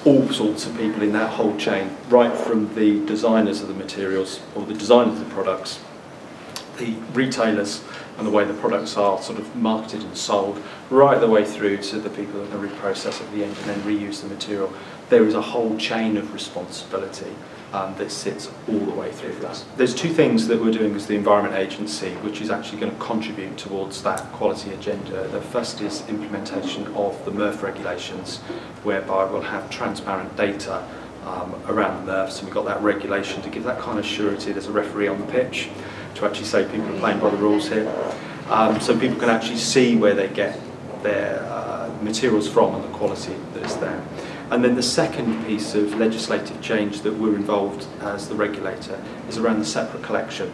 all sorts of people in that whole chain, right from the designers of the materials or the designers of the products, the retailers and the way the products are sort of marketed and sold, right the way through to the people that are going to reprocess at the end and then reuse the material. There is a whole chain of responsibility that sits all the way through that. There's two things that we're doing as the Environment Agency, which is actually going to contribute towards that quality agenda. The first is implementation of the MRF regulations, whereby we'll have transparent data around the MRFs, and we've got that regulation to give that kind of surety. There's a referee on the pitch to actually say people are playing by the rules here. So people can actually see where they get their materials from and the quality that is there. And then the second piece of legislative change that we're involved as the regulator is around the separate collection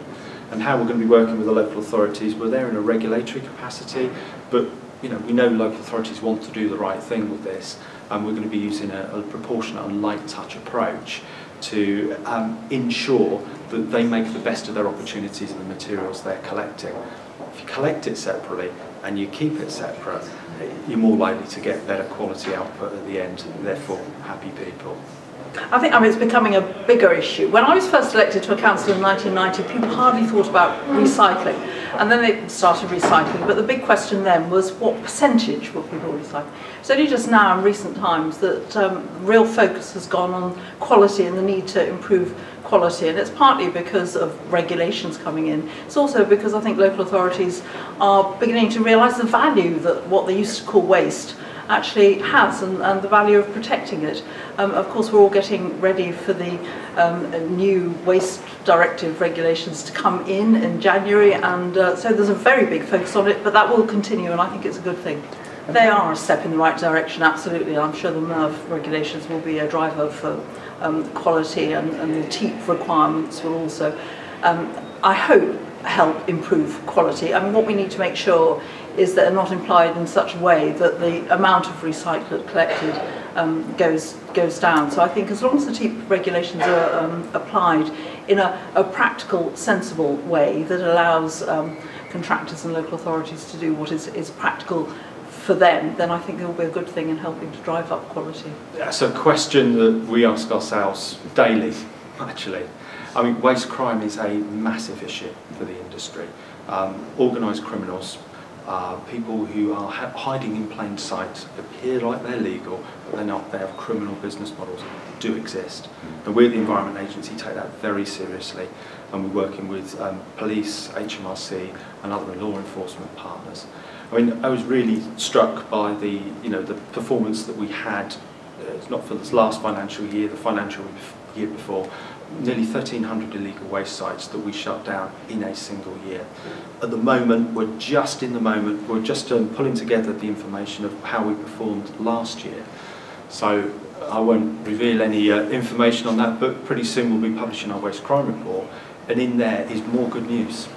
and how we're going to be working with the local authorities. We're there in a regulatory capacity, but we know local authorities want to do the right thing with this, and we're going to be using a proportionate and light touch approach to ensure that they make the best of their opportunities in the materials they're collecting. If you collect it separately and you keep it separate, you're more likely to get better quality output at the end, and therefore happy people. I think it's becoming a bigger issue. When I was first elected to a council in 1990, people hardly thought about recycling, and then they started recycling, but the big question then was what percentage were people recycling? It's only just now in recent times that real focus has gone on quality and the need to improve quality, and it's partly because of regulations coming in. It's also because I think local authorities are beginning to realise the value that what they used to call waste actually has, and the value of protecting it. Of course, we're all getting ready for the new waste directive regulations to come in January, and so there's a very big focus on it, but that will continue, and I think it's a good thing. They are a step in the right direction, absolutely. I'm sure the MRF regulations will be a driver for quality, and the TEEP requirements will also, I hope, help improve quality. I mean, what we need to make sure is that they're not implied in such a way that the amount of recyclate collected goes down. So I think as long as the TEEP regulations are applied in a practical, sensible way that allows contractors and local authorities to do what is practical for them, then I think it will be a good thing in helping to drive up quality. That's a question that we ask ourselves daily, actually. I mean, waste crime is a massive issue for the industry. Organised criminals, people who are hiding in plain sight, appear like they're legal, but they're not. They have criminal business models that do exist. And we at the Environment Agency take that very seriously, and we're working with police, HMRC and other law enforcement partners. I mean, I was really struck by the performance that we had, it's not for this last financial year, the financial year before, nearly 1,300 illegal waste sites that we shut down in a single year. At the moment, we're just pulling together the information of how we performed last year. So I won't reveal any information on that, but pretty soon we'll be publishing our waste crime report, and in there is more good news.